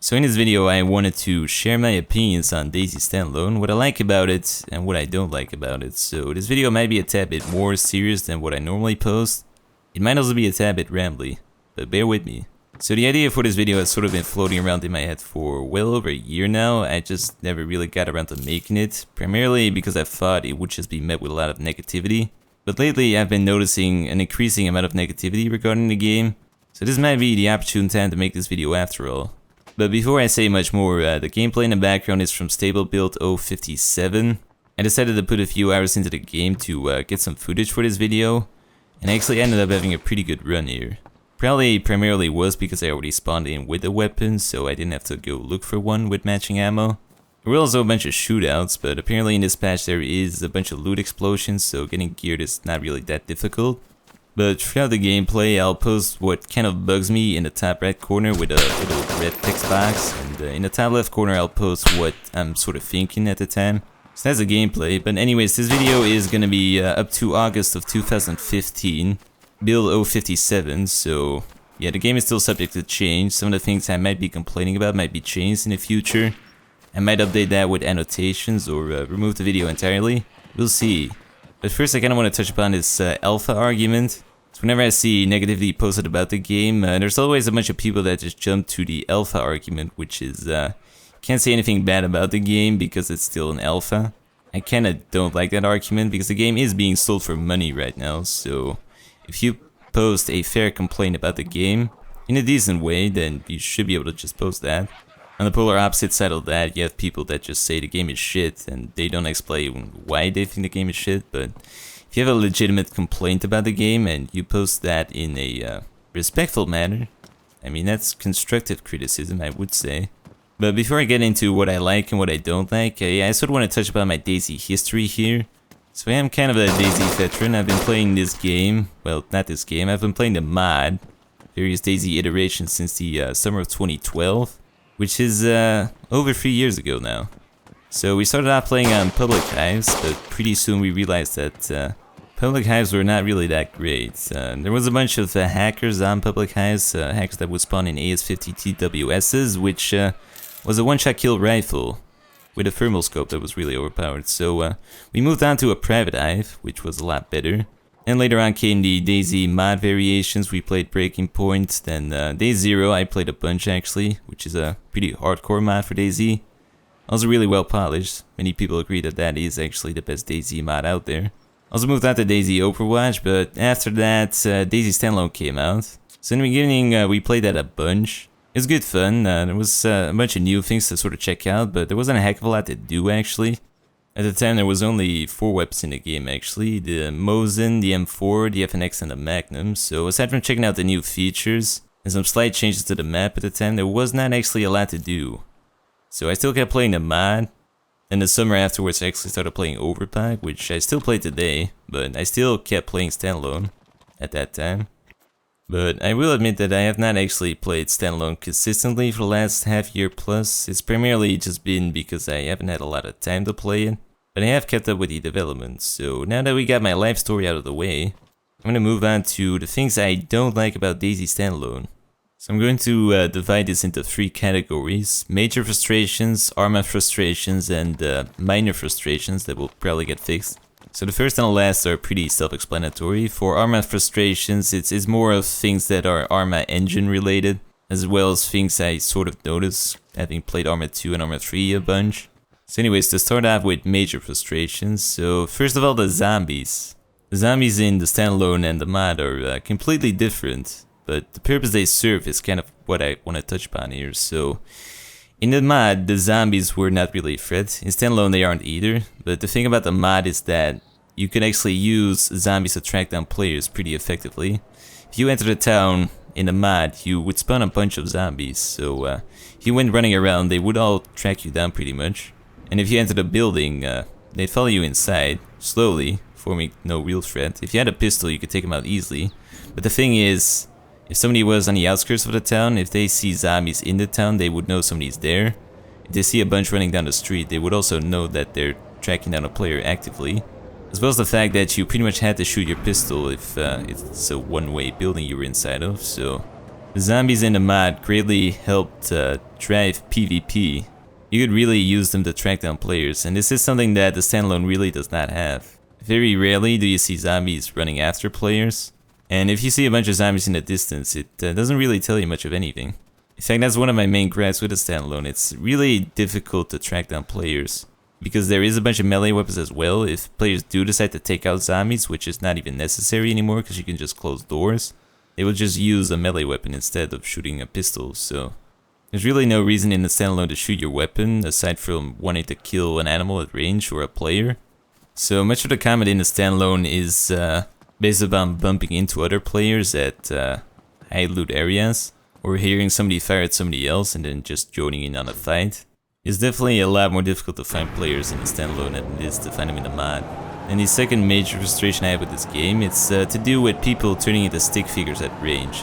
So in this video I wanted to share my opinions on DayZ Standalone, what I like about it and what I don't like about it. So this video might be a tad bit more serious than what I normally post. It might also be a tad bit rambly, but bear with me. So the idea for this video has sort of been floating around in my head for well over a year now. I just never really got around to making it, primarily because I thought it would just be met with a lot of negativity. But lately I've been noticing an increasing amount of negativity regarding the game, so this might be the opportune time to make this video after all. But before I say much more, the gameplay in the background is from Stable Build 057. I decided to put a few hours into the game to get some footage for this video, and I actually ended up having a pretty good run here. Probably primarily was because I already spawned in with a weapon, so I didn't have to go look for one with matching ammo. There were also a bunch of shootouts, but apparently in this patch there is a bunch of loot explosions, so getting geared is not really that difficult. But throughout the gameplay, I'll post what kind of bugs me in the top right corner with a little red text box, and in the top left corner I'll post what I'm sort of thinking at the time. So that's the gameplay, but anyways, this video is gonna be up to August of 2015, build 057, so yeah, the game is still subject to change. Some of the things I might be complaining about might be changed in the future. I might update that with annotations or remove the video entirely, we'll see. But first I kinda want to touch upon this alpha argument. So whenever I see negativity posted about the game, there's always a bunch of people that just jump to the alpha argument, which is, can't say anything bad about the game because it's still an alpha. I kinda don't like that argument because the game is being sold for money right now, so if you post a fair complaint about the game in a decent way, then you should be able to just post that. On the polar opposite side of that, you have people that just say the game is shit and they don't explain why they think the game is shit, but if you have a legitimate complaint about the game and you post that in a respectful manner, I mean that's constructive criticism, I would say. But before I get into what I like and what I don't like, I sort of want to touch upon my DayZ history here. So I am kind of a DayZ veteran. I've been playing this game, well not this game, I've been playing the mod, various DayZ iterations since the summer of 2012, which is over 3 years ago now. So we started off playing on public hives, but pretty soon we realized that public hives were not really that great. There was a bunch of hackers on public hives, hackers that would spawn in AS-50 TWSs, which was a one-shot kill rifle with a thermal scope that was really overpowered. So we moved on to a private hive, which was a lot better. And later on came the DayZ mod variations. We played Breaking Point, then DayZ I played a bunch actually, which is a pretty hardcore mod for DayZ. Also really well polished. Many people agree that that is actually the best DayZ mod out there. Also moved on to DayZ Overwatch, but after that DayZ Standalone came out. So in the beginning we played that a bunch. It was good fun. There was a bunch of new things to sort of check out, but there wasn't a heck of a lot to do actually. At the time there was only 4 weapons in the game actually, the Mosin, the M4, the FNX and the Magnum. So aside from checking out the new features and some slight changes to the map at the time, there was not actually a lot to do. So I still kept playing the mod, and the summer afterwards I actually started playing Overpack, which I still play today, but I still kept playing Standalone at that time. But I will admit that I have not actually played Standalone consistently for the last half year plus. It's primarily just been because I haven't had a lot of time to play it, but I have kept up with the development. So now that we got my life story out of the way, I'm gonna move on to the things I don't like about DayZ Standalone. So I'm going to divide this into 3 categories: major frustrations, Arma frustrations, and minor frustrations that will probably get fixed. So the first and the last are pretty self-explanatory. For Arma frustrations, it's more of things that are Arma engine related, as well as things I sort of notice, having played Arma 2 and Arma 3 a bunch. So anyways, to start off with major frustrations, so first of all the zombies. The zombies in the Standalone and the mod are completely different, but the purpose they serve is kind of what I want to touch upon here. So in the mod, the zombies were not really a threat. In Standalone, they aren't either. But the thing about the mod is that you can actually use zombies to track down players pretty effectively. If you enter the town in the mod, you would spawn a bunch of zombies. So if you went running around, they would all track you down pretty much. And if you enter the building, they'd follow you inside, slowly, forming no real threat. If you had a pistol, you could take them out easily. But the thing is, if somebody was on the outskirts of the town, if they see zombies in the town, they would know somebody's there. If they see a bunch running down the street, they would also know that they're tracking down a player actively. As well as the fact that you pretty much had to shoot your pistol if it's a one-way building you were inside of, so The zombies in the mod greatly helped drive PvP. You could really use them to track down players, and this is something that the standalone really does not have. Very rarely do you see zombies running after players, and if you see a bunch of zombies in the distance, it doesn't really tell you much of anything. In fact, that's one of my main gripes with the standalone. It's really difficult to track down players, because there is a bunch of melee weapons as well. If players do decide to take out zombies, which is not even necessary anymore because you can just close doors, they will just use a melee weapon instead of shooting a pistol, so there's really no reason in the standalone to shoot your weapon, aside from wanting to kill an animal at range or a player. So much of the combat in the standalone is based upon bumping into other players at high loot areas, or hearing somebody fire at somebody else and then just joining in on a fight. It's definitely a lot more difficult to find players in the standalone than it is to find them in the mod. And the second major frustration I have with this game, it's to do with people turning into stick figures at range.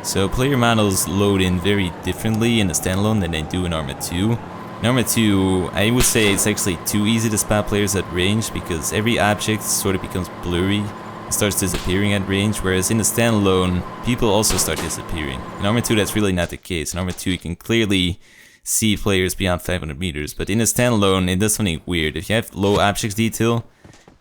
So player models load in very differently in the standalone than they do in Arma 2. In Arma 2, I would say it's actually too easy to spot players at range because every object sort of becomes blurry and starts disappearing at range, whereas in the standalone, people also start disappearing. In Arma 2, that's really not the case. In Arma 2, you can clearly see players beyond 500 meters, but in the standalone, it does something weird. If you have low objects detail,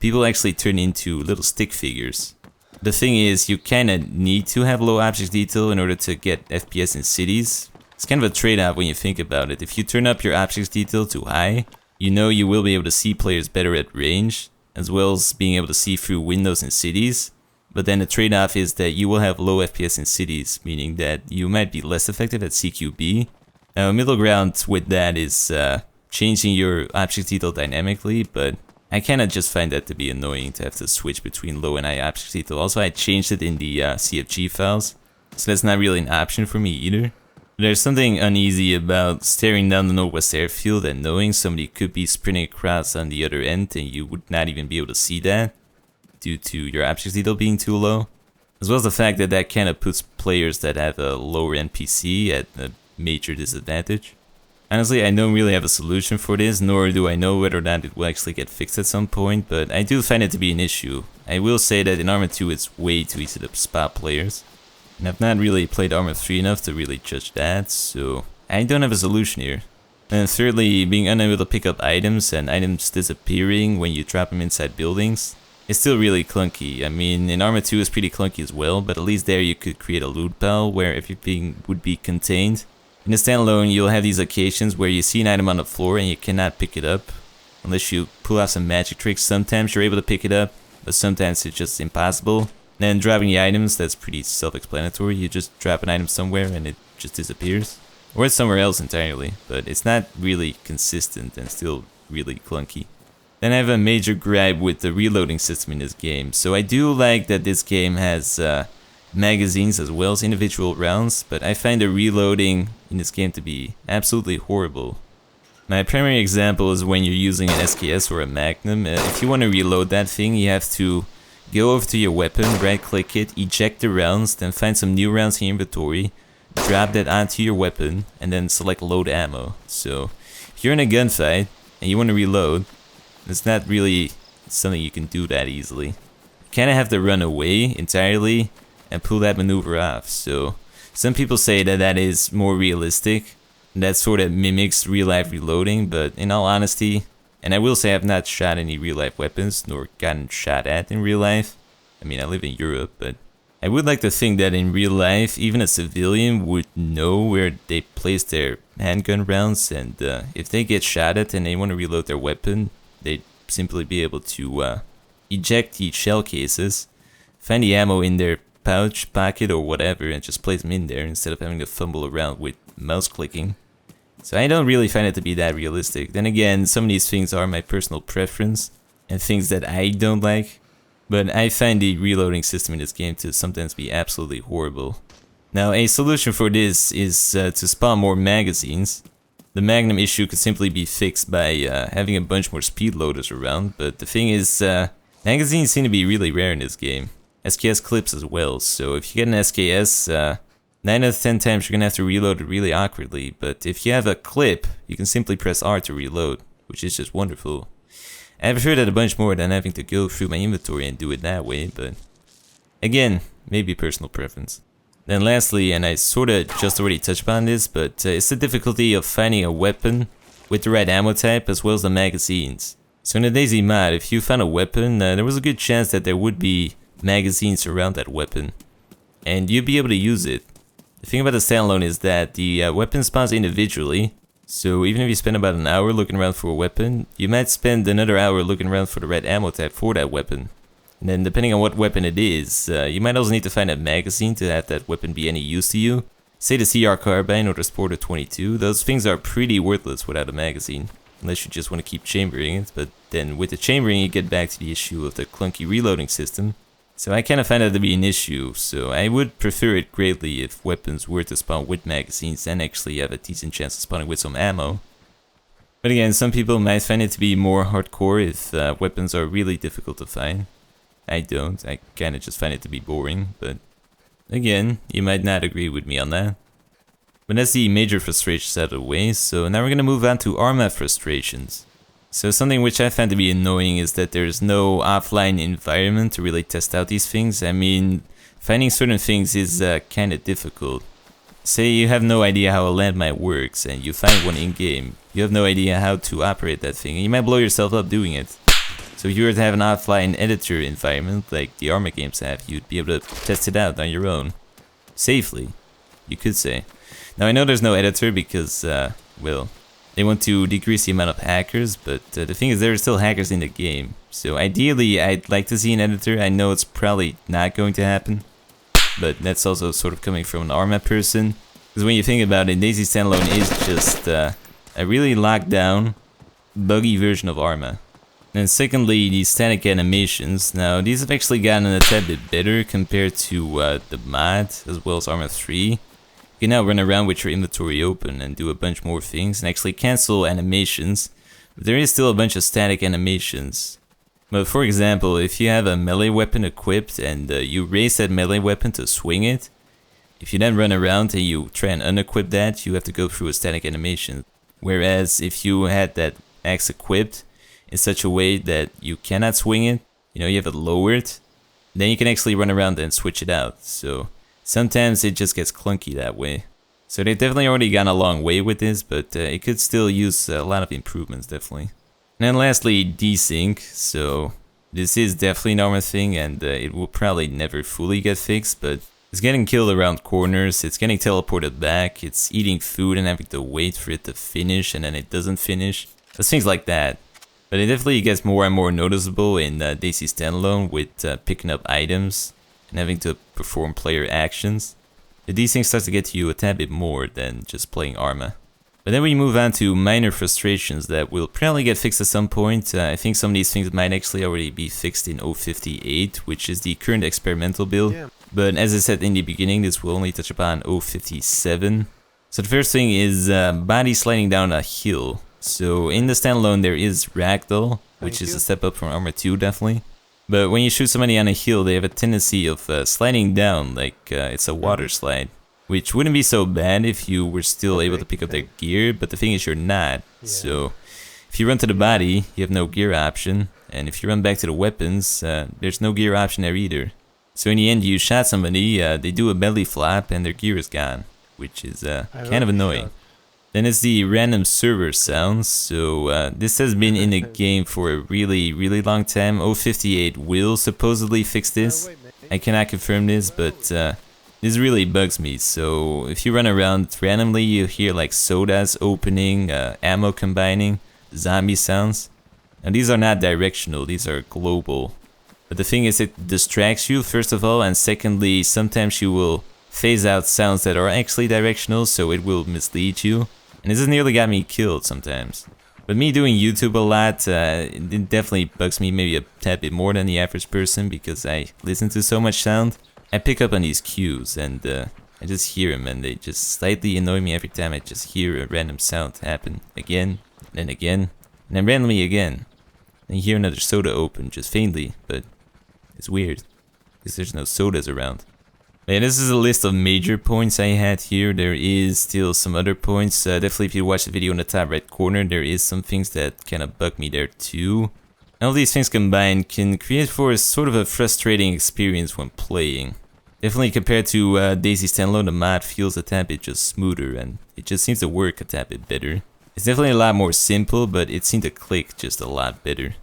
people actually turn into little stick figures. The thing is, you kinda need to have low object detail in order to get FPS in cities. It's kind of a trade-off when you think about it. If you turn up your objects detail too high, you know you will be able to see players better at range, as well as being able to see through windows in cities. But then the trade-off is that you will have low FPS in cities, meaning that you might be less effective at CQB. Now, a middle ground with that is changing your object detail dynamically, but I kinda just find that to be annoying to have to switch between low and high object detail. Also, I changed it in the CFG files, so that's not really an option for me either. There's something uneasy about staring down the Northwest Airfield and knowing somebody could be sprinting across on the other end and you would not even be able to see that due to your object detail being too low. As well as the fact that that kinda puts players that have a lower NPC at a major disadvantage. Honestly, I don't really have a solution for this, nor do I know whether or not it will actually get fixed at some point, but I do find it to be an issue. I will say that in Arma 2 it's way too easy to spot players, and I've not really played Arma 3 enough to really judge that, so I don't have a solution here. And thirdly, being unable to pick up items and items disappearing when you drop them inside buildings is still really clunky. I mean, in Arma 2 it's pretty clunky as well, but at least there you could create a loot pile where everything would be contained. In the standalone, you'll have these occasions where you see an item on the floor and you cannot pick it up unless you pull off some magic tricks. Sometimes you're able to pick it up, but sometimes it's just impossible. Then dropping the items, that's pretty self-explanatory. You just drop an item somewhere and it just disappears. Or it's somewhere else entirely, but it's not really consistent and still really clunky. Then I have a major gripe with the reloading system in this game. So I do like that this game has magazines as well as individual rounds, but I find the reloading in this game to be absolutely horrible. My primary example is when you're using an SKS or a Magnum. If you want to reload that thing, you have to go over to your weapon, right click it, eject the rounds, then find some new rounds in your inventory, drop that onto your weapon, and then select load ammo. So if you're in a gunfight and you want to reload, it's not really something you can do that easily. You kind of have to run away entirely and pull that maneuver off. So some people say that that is more realistic, and that sort of mimics real life reloading, but in all honesty, and I will say I've not shot any real life weapons nor gotten shot at in real life. I mean, I live in Europe, but I would like to think that in real life even a civilian would know where they place their handgun rounds, and if they get shot at and they want to reload their weapon, they'd simply be able to eject the shell cases, find the ammo in their pouch, pocket, or whatever, and just place them in there instead of having to fumble around with mouse clicking. So I don't really find it to be that realistic. Then again, some of these things are my personal preference and things that I don't like, but I find the reloading system in this game to sometimes be absolutely horrible. Now, a solution for this is to spawn more magazines. The Magnum issue could simply be fixed by having a bunch more speed loaders around, but the thing is, magazines seem to be really rare in this game. SKS clips as well, so if you get an SKS, 9 out of 10 times you're gonna have to reload it really awkwardly, but if you have a clip, you can simply press R to reload, which is just wonderful. I prefer that a bunch more than having to go through my inventory and do it that way, but again, maybe personal preference. Then lastly, and I sorta just already touched upon this, but it's the difficulty of finding a weapon with the right ammo type as well as the magazines. So in the DayZ mod, if you found a weapon, there was a good chance that there would be magazines around that weapon, and you'd be able to use it. The thing about the standalone is that the weapon spawns individually, so even if you spend about an hour looking around for a weapon, you might spend another hour looking around for the right ammo type for that weapon. And then depending on what weapon it is, you might also need to find a magazine to have that weapon be any use to you. Say the CR carbine or the Sporter 22, those things are pretty worthless without a magazine. Unless you just want to keep chambering it, but then with the chambering you get back to the issue of the clunky reloading system. So I kind of find that to be an issue, so I would prefer it greatly if weapons were to spawn with magazines and actually have a decent chance of spawning with some ammo. But again, some people might find it to be more hardcore if weapons are really difficult to find. I don't, I kinda just find it to be boring, but again, you might not agree with me on that. But that's the major frustrations out of the way, so now we're gonna move on to Arma frustrations. So something which I find to be annoying is that there's no offline environment to really test out these things. I mean, finding certain things is kinda difficult. Say you have no idea how a landmine works and you find one in-game. You have no idea how to operate that thing and you might blow yourself up doing it. So if you were to have an offline editor environment like the Arma games have, you'd be able to test it out on your own. Safely, you could say. Now I know there's no editor because, well, they want to decrease the amount of hackers, but the thing is there are still hackers in the game. So ideally I'd like to see an editor. I know it's probably not going to happen, but that's also sort of coming from an Arma person. Because when you think about it, DayZ Standalone is just a really locked down, buggy version of Arma. And secondly, the static animations. Now, these have actually gotten a tad bit better compared to the mod, as well as Arma 3. You can now run around with your inventory open and do a bunch more things, and actually cancel animations. But there is still a bunch of static animations. But for example, if you have a melee weapon equipped and you raise that melee weapon to swing it, if you then run around and you try and unequip that, you have to go through a static animation. Whereas if you had that axe equipped in such a way that you cannot swing it, you know, you have it lowered, then you can actually run around and switch it out. So sometimes it just gets clunky that way. So they've definitely already gone a long way with this, but it could still use a lot of improvements, definitely. And then lastly, desync. So this is definitely an Arma thing, and it will probably never fully get fixed, but it's getting killed around corners, it's getting teleported back, it's eating food and having to wait for it to finish, and then it doesn't finish. There's things like that. But it definitely gets more and more noticeable in DayZ Standalone with picking up items and having to perform player actions. The desync starts to get to you a tad bit more than just playing Arma. But then we move on to minor frustrations that will probably get fixed at some point. I think some of these things might actually already be fixed in 058, which is the current experimental build. Yeah. But as I said in the beginning, this will only touch upon 057. So the first thing is body sliding down a hill. So in the standalone there is ragdoll, which is a step up from Arma 2 definitely. But when you shoot somebody on a hill, they have a tendency of sliding down like it's a water slide. Which wouldn't be so bad if you were still able to pick up their gear, but the thing is you're not. Yeah. So if you run to the body, you have no gear option. And if you run back to the weapons, there's no gear option there either. So in the end you shot somebody, they do a belly flop and their gear is gone. Which is kind of annoying. Then it's the random server sounds, so this has been in the game for a really long time. 058 will supposedly fix this. I cannot confirm this, but this really bugs me. So if you run around randomly, you hear like sodas opening, ammo combining, zombie sounds. Now these are not directional, these are global. But the thing is, it distracts you first of all, and secondly, sometimes you will phase out sounds that are actually directional, so it will mislead you. And this has nearly got me killed sometimes. But me doing YouTube a lot, it definitely bugs me maybe a tad bit more than the average person because I listen to so much sound. I pick up on these cues and I just hear them and they just slightly annoy me every time I just hear a random sound happen again, and then randomly again. And you hear another soda open just faintly, but it's weird because there's no sodas around. Yeah, this is a list of major points I had here. There is still some other points. Definitely if you watch the video in the top right corner, there is some things that kind of bug me there too. All these things combined can create for us sort of a frustrating experience when playing. Definitely compared to DayZ Standalone, the mod feels a tad bit just smoother and it just seems to work a tad bit better. It's definitely a lot more simple, but it seemed to click just a lot better.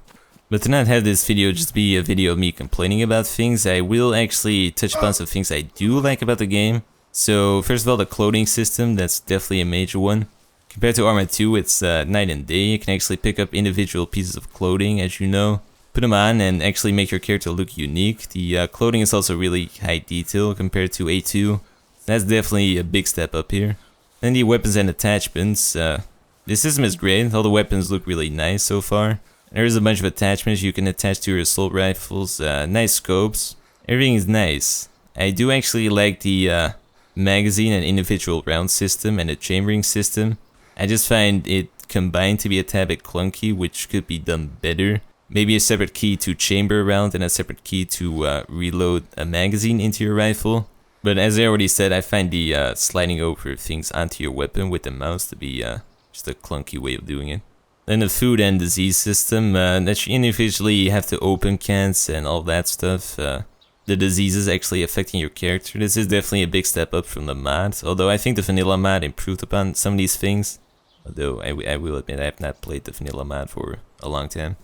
But to not have this video just be a video of me complaining about things, I will actually touch upon some things I do like about the game. So first of all, the clothing system, that's definitely a major one. Compared to Arma 2, it's night and day. You can actually pick up individual pieces of clothing, as you know, put them on and actually make your character look unique. The clothing is also really high detail compared to A2. That's definitely a big step up here. Then the weapons and attachments. This system is great. All the weapons look really nice so far. There's a bunch of attachments you can attach to your assault rifles. Nice scopes. Everything is nice. I do actually like the magazine and individual round system and the chambering system. I just find it combined to be a tad bit clunky, which could be done better. Maybe a separate key to chamber a round and a separate key to reload a magazine into your rifle. But as I already said, I find the sliding over things onto your weapon with the mouse to be just a clunky way of doing it. Then the food and disease system, that you individually have to open cans and all that stuff. The diseases actually affecting your character. This is definitely a big step up from the mod, although I think the vanilla mod improved upon some of these things. Although I will admit I have not played the vanilla mod for a long time.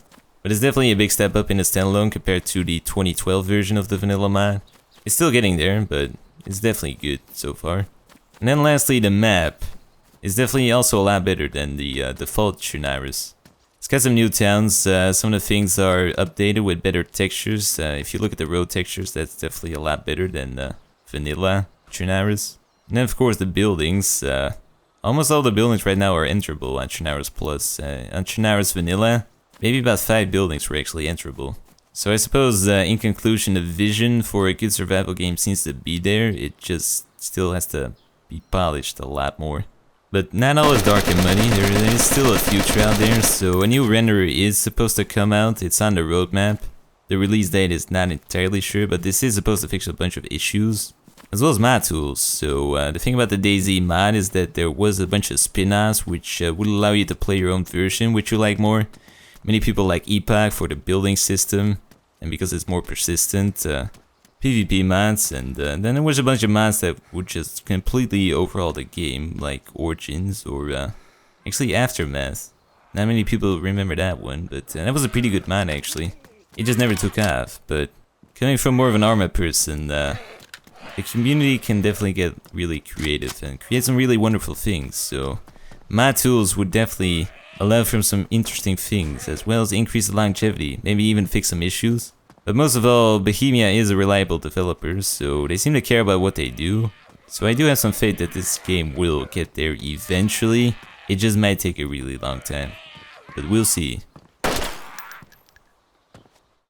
But it's definitely a big step up in the standalone compared to the 2012 version of the vanilla mod. It's still getting there, but it's definitely good so far. And then lastly, the map is definitely also a lot better than the default scenarios. It's got some new towns. Some of the things are updated with better textures. If you look at the road textures, that's definitely a lot better than vanilla Chernarus. And then of course the buildings. Almost all the buildings right now are enterable on Chernarus Plus. On Chernarus Vanilla, maybe about 5 buildings were actually enterable. So I suppose in conclusion, the vision for a good survival game seems to be there. It just still has to be polished a lot more. But not all is dark and muddy, there is still a future out there, so a new renderer is supposed to come out. It's on the roadmap. The release date is not entirely sure, but this is supposed to fix a bunch of issues, as well as mod tools. So the thing about the DayZ mod is that there was a bunch of spin-offs which would allow you to play your own version, which you like more. Many people like Epoch for the building system, and because it's more persistent. PvP mods, and then there was a bunch of mods that would just completely overhaul the game, like Origins or actually Aftermath. Not many people remember that one, but that was a pretty good mod actually. It just never took off, but coming from more of an Arma person, the community can definitely get really creative and create some really wonderful things, so mod tools would definitely allow for some interesting things, as well as increase the longevity, maybe even fix some issues. But most of all, Bohemia is a reliable developer, so they seem to care about what they do. So I do have some faith that this game will get there eventually. It just might take a really long time. But we'll see.